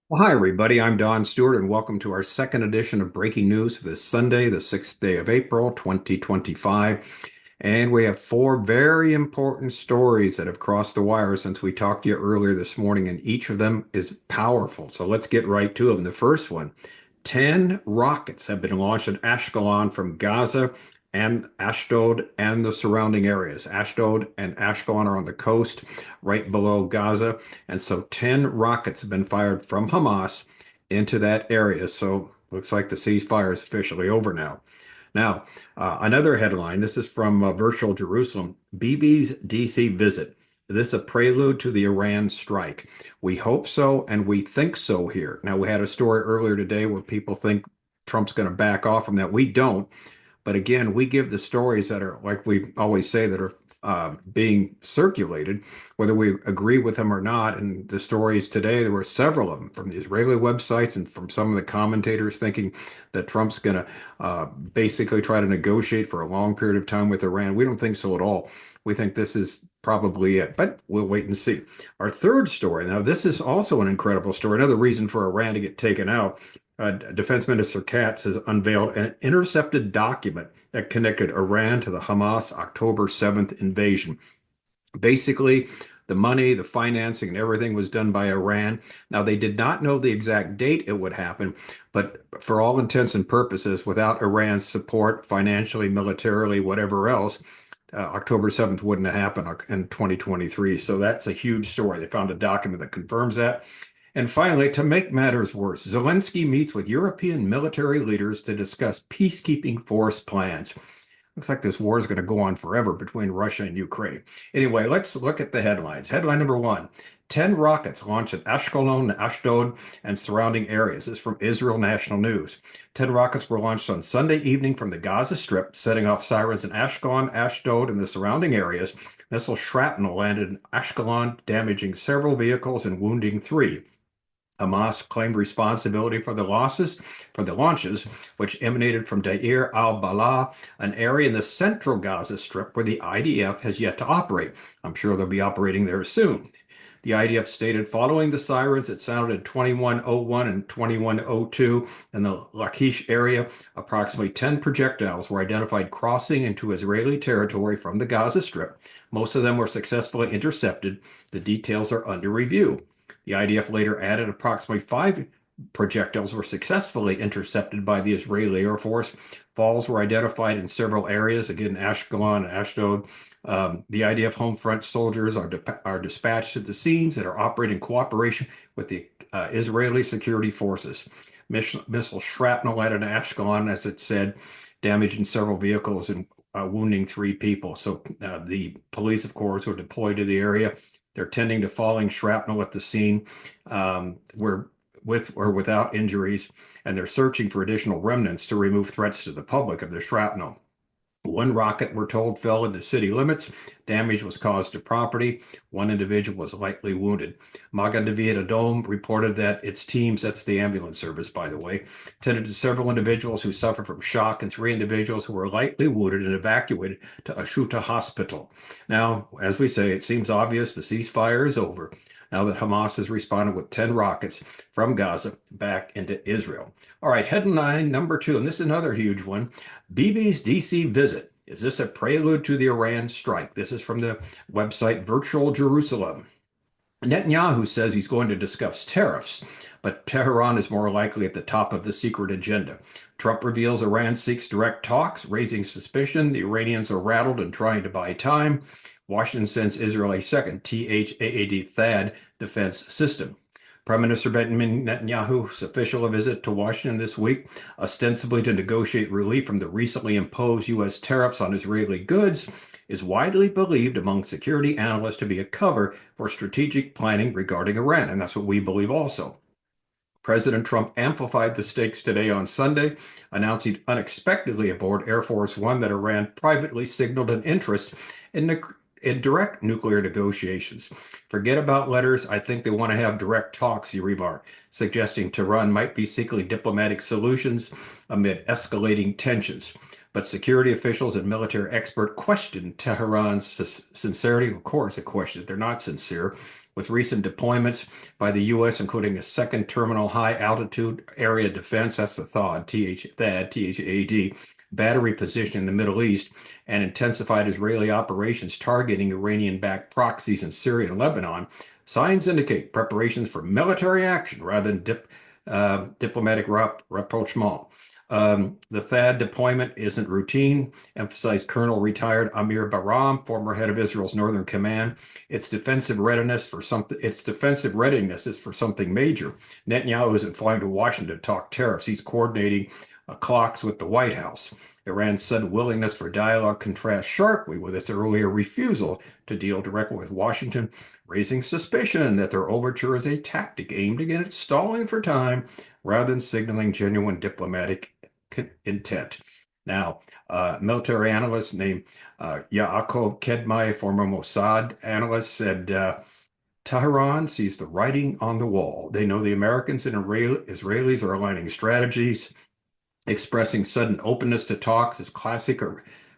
Well, hi, everybody. I'm Don Stewart, and welcome to our second edition of Breaking News for this Sunday, the 6th day of April, 2025. And we have four very important stories that have crossed the wire since we talked to you earlier this morning, and each of them is powerful. So let's get right to them. The first one: 10 rockets have been launched at Ashkelon from Gaza and Ashdod and the surrounding areas. Ashdod and Ashkelon are on the coast right below Gaza. And so 10 rockets have been fired from Hamas into that area. So looks like the ceasefire is officially over now. Now, another headline. This is from Virtual Jerusalem. BIBI'S DC visit. This a prelude to the Iran strike? We hope so, and we think so here. Now, we had a story earlier today where people think Trump's going to back off from that. We don't. But again, we give the stories that are, like we always say, that are being circulated, whether we agree with them or not. And the stories today, there were several of them from the Israeli websites and from some of the commentators thinking that Trump's going to basically try to negotiate for a long period of time with Iran. We don't think so at all. We think this is probably it, but we'll wait and see. Our third story, now this is also an incredible story. Another reason for Iran to get taken out. Defense Minister Katz has unveiled an intercepted document that connected Iran to the Hamas October 7th invasion. Basically, the money, the financing, and everything was done by Iran. Now, they did not know the exact date it would happen, but for all intents and purposes, without Iran's support, financially, militarily, whatever else, October 7th wouldn't have happened in 2023. So that's a huge story. They found a document that confirms that. And finally, to make matters worse, Zelensky meets with European military leaders to discuss peacekeeping force plans. Looks like this war is going to go on forever between Russia and Ukraine. Anyway, let's look at the headlines. Headline number one: 10 rockets launched at Ashkelon, Ashdod, and surrounding areas. This is from Israel National News. 10 rockets were launched on Sunday evening from the Gaza Strip, setting off sirens in Ashkelon, Ashdod, and the surrounding areas. Missile shrapnel landed in Ashkelon, damaging several vehicles and wounding three. Hamas claimed responsibility for the launches, which emanated from Deir al-Balah, an area in the central Gaza Strip where the IDF has yet to operate. I'm sure they'll be operating there soon. The IDF stated following the sirens, it sounded at 21:01 and 21:02 in the Lachish area. Approximately 10 projectiles were identified crossing into Israeli territory from the Gaza Strip. Most of them were successfully intercepted. The details are under review. The IDF later added approximately 5 projectiles were successfully intercepted by the Israeli Air Force. Falls were identified in several areas, again, Ashkelon and Ashdod. The IDF home front soldiers are dispatched to the scenes and are operating in cooperation with the Israeli security forces. Missile shrapnel landed in Ashkelon, as it said, damaging several vehicles and wounding three people. So the police, of course, were deployed to the area. They're tending to falling shrapnel at the scene, where with or without injuries, and they're searching for additional remnants to remove threats to the public of the shrapnel. One rocket, we're told, fell into city limits. Damage was caused to property. One individual was lightly wounded. Magen David Adom reported that its teams, that's the ambulance service, by the way, tended to several individuals who suffered from shock and three individuals who were lightly wounded and evacuated to Ashdod Hospital. Now, as we say, it seems obvious the ceasefire is over now that Hamas has responded with 10 rockets from Gaza back into Israel. All right, headline number two, and this is another huge one. BIBI'S DC visit. Is this a prelude to the Iran strike? This is from the website Virtual Jerusalem. Netanyahu says he's going to discuss tariffs, but Tehran is more likely at the top of the secret agenda. Trump reveals Iran seeks direct talks, raising suspicion. The Iranians are rattled and trying to buy time. Washington sends Israel a second THAAD defense system. Prime Minister Benjamin Netanyahu's official visit to Washington this week, ostensibly to negotiate relief from the recently imposed U.S. tariffs on Israeli goods, is widely believed among security analysts to be a cover for strategic planning regarding Iran, and that's what we believe also. President Trump amplified the stakes today on Sunday, announcing unexpectedly aboard Air Force One that Iran privately signaled an interest in direct nuclear negotiations. Forget about letters. I think they want to have direct talks, he remarked, suggesting Tehran might be seeking diplomatic solutions amid escalating tensions. But security officials and military experts questioned Tehran's sincerity. Of course, a question. They're not sincere. with recent deployments by the U.S., including a second terminal high altitude area defense, that's the THAAD, T-H-A-D, battery position in the Middle East, and intensified Israeli operations targeting Iranian-backed proxies in Syria and Lebanon, signs indicate preparations for military action rather than diplomatic rapprochement. The THAAD deployment isn't routine, emphasized Colonel retired Amir Baram, former head of Israel's Northern Command. Its defensive readiness is for something major. Netanyahu isn't flying to Washington to talk tariffs. He's coordinating clocks with the White House. Iran's sudden willingness for dialogue contrasts sharply with its earlier refusal to deal directly with Washington, raising suspicion that their overture is a tactic aimed against stalling for time rather than signaling genuine diplomatic intent. Now, military analyst named Yaakov Kedmai, former Mossad analyst, said Tehran sees the writing on the wall. They know the Americans and Israelis are aligning strategies. Expressing sudden openness to talks is classic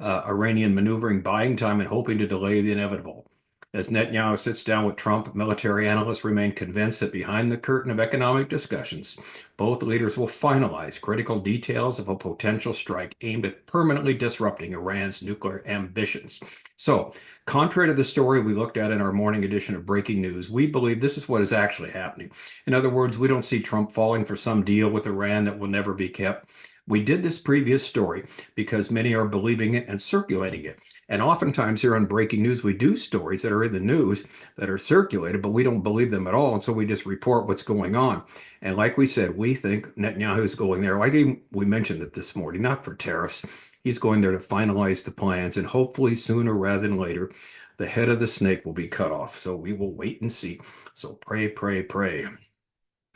Iranian maneuvering, buying time and hoping to delay the inevitable. As Netanyahu sits down with Trump, military analysts remain convinced that behind the curtain of economic discussions, both leaders will finalize critical details of a potential strike aimed at permanently disrupting Iran's nuclear ambitions. So, contrary to the story we looked at in our morning edition of Breaking News, we believe this is what is actually happening. In other words, we don't see Trump falling for some deal with Iran that will never be kept. We did this previous story because many are believing it and circulating it. And oftentimes here on Breaking News, we do stories that are in the news that are circulated, but we don't believe them at all. And so we just report what's going on. And like we said, we think Netanyahu is going there. We mentioned it this morning, not for tariffs. He's going there to finalize the plans. And hopefully sooner rather than later, the head of the snake will be cut off. So we will wait and see. So pray, pray, pray.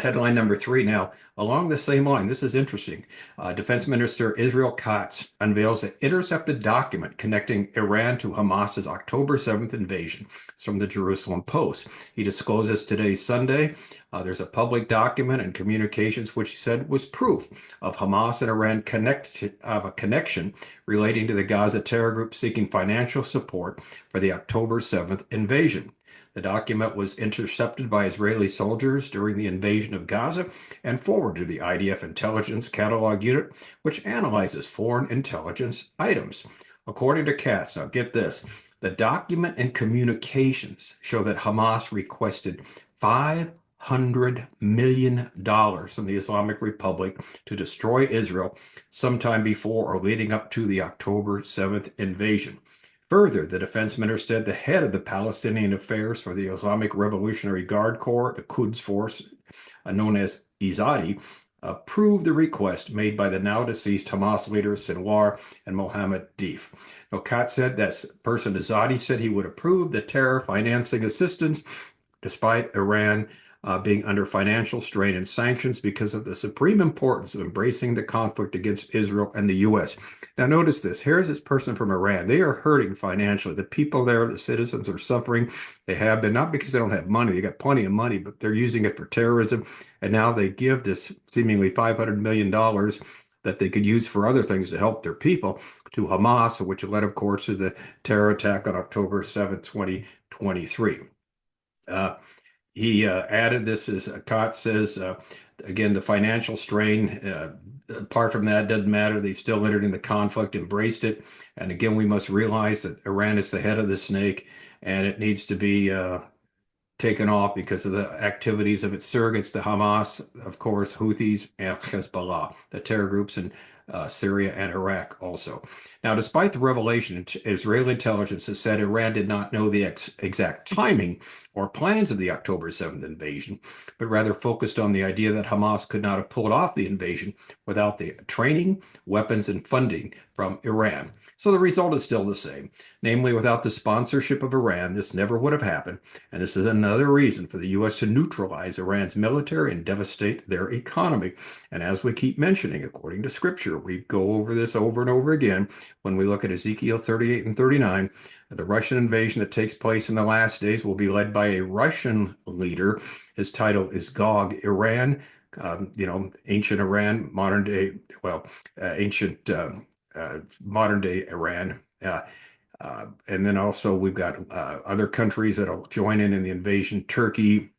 Headline number 3 now, along the same line. This is interesting. Defense Minister Israel Katz unveils an intercepted document connecting Iran to Hamas's October 7th invasion. It's from the Jerusalem Post. He discloses today, Sunday, there's a public document and communications which he said was proof of Hamas and Iran a connection relating to the Gaza terror group seeking financial support for the October 7th invasion. The document was intercepted by Israeli soldiers during the invasion of Gaza and forwarded to the IDF Intelligence Catalog Unit, which analyzes foreign intelligence items. According to Katz, now get this, the document and communications show that Hamas requested $500 million from the Islamic Republic to destroy Israel sometime before or leading up to the October 7th invasion. Further, the defense minister said the head of the Palestinian affairs for the Islamic Revolutionary Guard Corps, the Quds Force, known as Izadi, approved the request made by the now deceased Hamas leaders Sinwar and Mohammed Deif. Now, Katz said that person Izadi said he would approve the terror financing assistance despite Iran being under financial strain and sanctions because of the supreme importance of embracing the conflict against Israel and the U.S. Now, notice this. Here's this person from Iran. They are hurting financially. The people there, the citizens, are suffering. They have been, not because they don't have money. They got plenty of money, but they're using it for terrorism. And now they give this seemingly $500 million that they could use for other things to help their people to Hamas, which led, of course, to the terror attack on October 7th, 2023. He added this, as Katz says, again, the financial strain, apart from that, doesn't matter. They still entered in the conflict, embraced it. And again, we must realize that Iran is the head of the snake, and it needs to be taken off because of the activities of its surrogates, the Hamas, of course, Houthis, and Hezbollah, the terror groups in Syria and Iraq also. Now, despite the revelation, Israeli intelligence has said Iran did not know the exact timing or plans of the October 7th invasion, but rather focused on the idea that Hamas could not have pulled off the invasion without the training, weapons, and funding from Iran. So the result is still the same. Namely, without the sponsorship of Iran, this never would have happened. And this is another reason for the U.S. to neutralize Iran's military and devastate their economy. And as we keep mentioning, according to Scripture, we go over this over and over again when we look at Ezekiel 38 and 39. The Russian invasion that takes place in the last days will be led by a Russian leader. His title is Gog. Iran, ancient Iran, modern day, ancient modern day Iran. And then also we've got other countries that'll join in the invasion. Turkey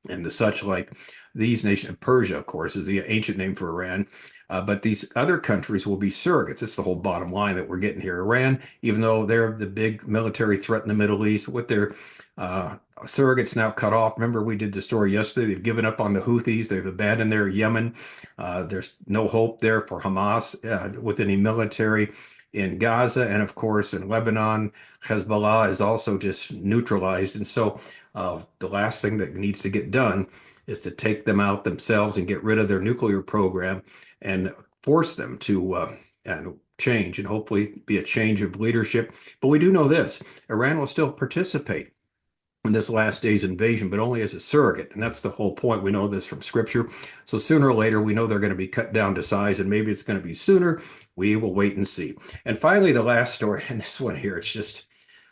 and the such like these nations. Persia, of course, is the ancient name for Iran. But these other countries will be surrogates. It's the whole bottom line that we're getting here. Iran, even though they're the big military threat in the Middle East, with their surrogates now cut off. Remember, we did the story yesterday. They've given up on the Houthis. They've abandoned their Yemen. There's no hope there for Hamas with any military in Gaza. And of course, in Lebanon, Hezbollah is also just neutralized. And so the last thing that needs to get done is to take them out themselves and get rid of their nuclear program and force them to change and hopefully be a change of leadership. But we do know this: Iran will still participate in this last day's invasion, but only as a surrogate. And that's the whole point. We know this from scripture. So sooner or later, we know they're going to be cut down to size, and maybe it's going to be sooner. We will wait and see. And finally, the last story, and this one here, it's just,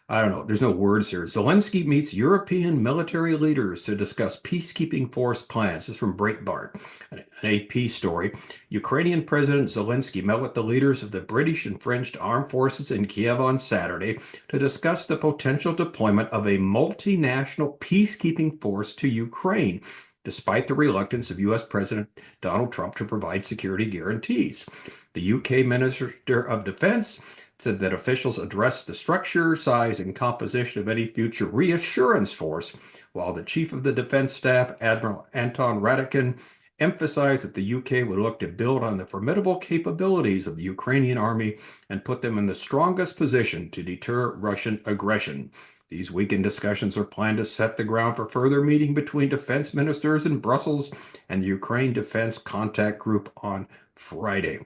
I don't know. There's no words here. Zelensky meets European military leaders to discuss peacekeeping force plans. This is from Breitbart, an AP story. Ukrainian President Zelensky met with the leaders of the British and French armed forces in Kiev on Saturday to discuss the potential deployment of a multinational peacekeeping force to Ukraine, despite the reluctance of U.S. President Donald Trump to provide security guarantees. The UK Minister of Defense said that officials addressed the structure, size, and composition of any future reassurance force, while the Chief of the Defense Staff, Admiral Anton Radakin, emphasized that the UK would look to build on the formidable capabilities of the Ukrainian army and put them in the strongest position to deter Russian aggression. These weekend discussions are planned to set the ground for further meeting between defense ministers in Brussels and the Ukraine Defense Contact Group on Friday.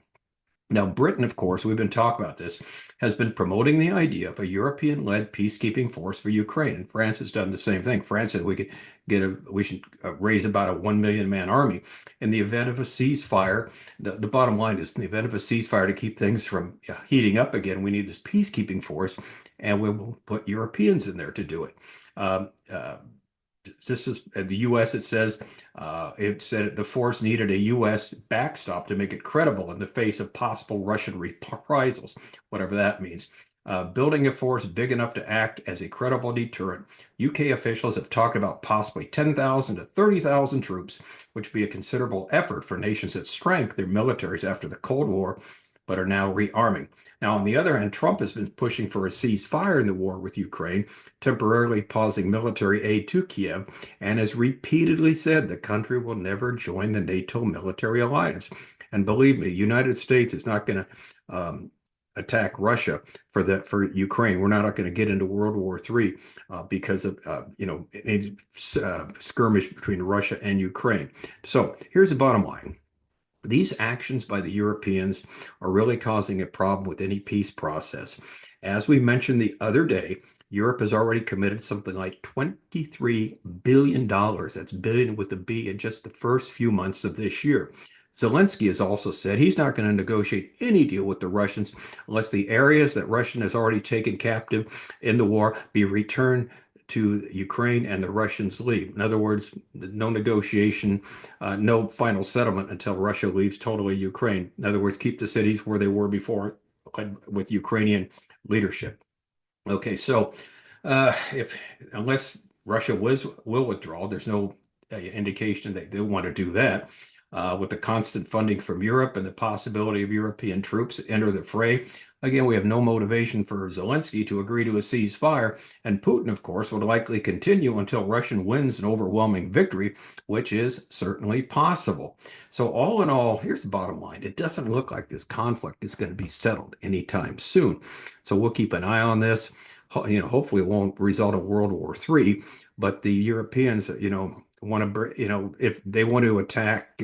Now, Britain, of course, we've been talking about this, has been promoting the idea of a European-led peacekeeping force for Ukraine, and France has done the same thing. France said we should raise about a 1 million man army in the event of a ceasefire. The bottom line is, in the event of a ceasefire, to keep things from heating up again, we need this peacekeeping force, and we will put Europeans in there to do it. This is the U.S. It said the force needed a U.S. backstop to make it credible in the face of possible Russian reprisals, whatever that means. Building a force big enough to act as a credible deterrent. UK officials have talked about possibly 10,000 to 30,000 troops, which would be a considerable effort for nations that shrank their militaries after the Cold War, but are now rearming. Now, on the other hand, Trump has been pushing for a ceasefire in the war with Ukraine, temporarily pausing military aid to Kiev, and has repeatedly said the country will never join the NATO military alliance. And believe me, the United States is not going to attack Russia for Ukraine. We're not going to get into World War III because of any skirmish between Russia and Ukraine. So here's the bottom line. These actions by the Europeans are really causing a problem with any peace process. As we mentioned the other day, Europe has already committed something like $23 billion. That's billion with a B in just the first few months of this year. Zelensky has also said he's not going to negotiate any deal with the Russians unless the areas that Russia has already taken captive in the war be returned to Ukraine and the Russians leave. In other words, no negotiation, no final settlement until Russia leaves totally Ukraine. In other words, keep the cities where they were before with Ukrainian leadership. Okay, so unless Russia will withdraw, there's no indication that they want to do that. With the constant funding from Europe and the possibility of European troops enter the fray. Again, we have no motivation for Zelensky to agree to a ceasefire, and Putin, of course, would likely continue until Russia wins an overwhelming victory, which is certainly possible. So all in all, here's the bottom line. It doesn't look like this conflict is going to be settled anytime soon. So we'll keep an eye on this. Hopefully it won't result in World War III, but the Europeans, want to, if they want to attack,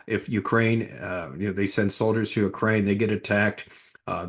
if Ukraine, they send soldiers to Ukraine, they get attacked.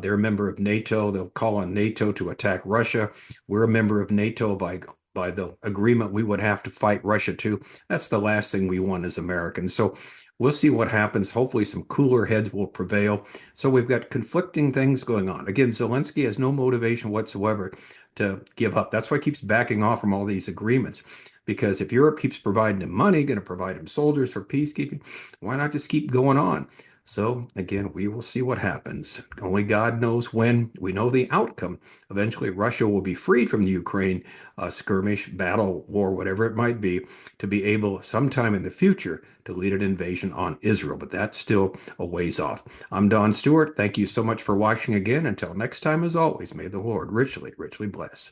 They're a member of NATO. They'll call on NATO to attack Russia. We're a member of NATO by the agreement. We would have to fight Russia too. That's the last thing we want as Americans. So we'll see what happens. Hopefully some cooler heads will prevail. So we've got conflicting things going on. Again, Zelensky has no motivation whatsoever to give up. That's why he keeps backing off from all these agreements. Because if Europe keeps providing him money, going to provide him soldiers for peacekeeping, why not just keep going on? So again, we will see what happens. Only God knows when. We know the outcome. Eventually, Russia will be freed from the Ukraine skirmish, battle, war, whatever it might be, to be able sometime in the future to lead an invasion on Israel. But that's still a ways off. I'm Don Stewart. Thank you so much for watching again. Until next time, as always, may the Lord richly, richly bless.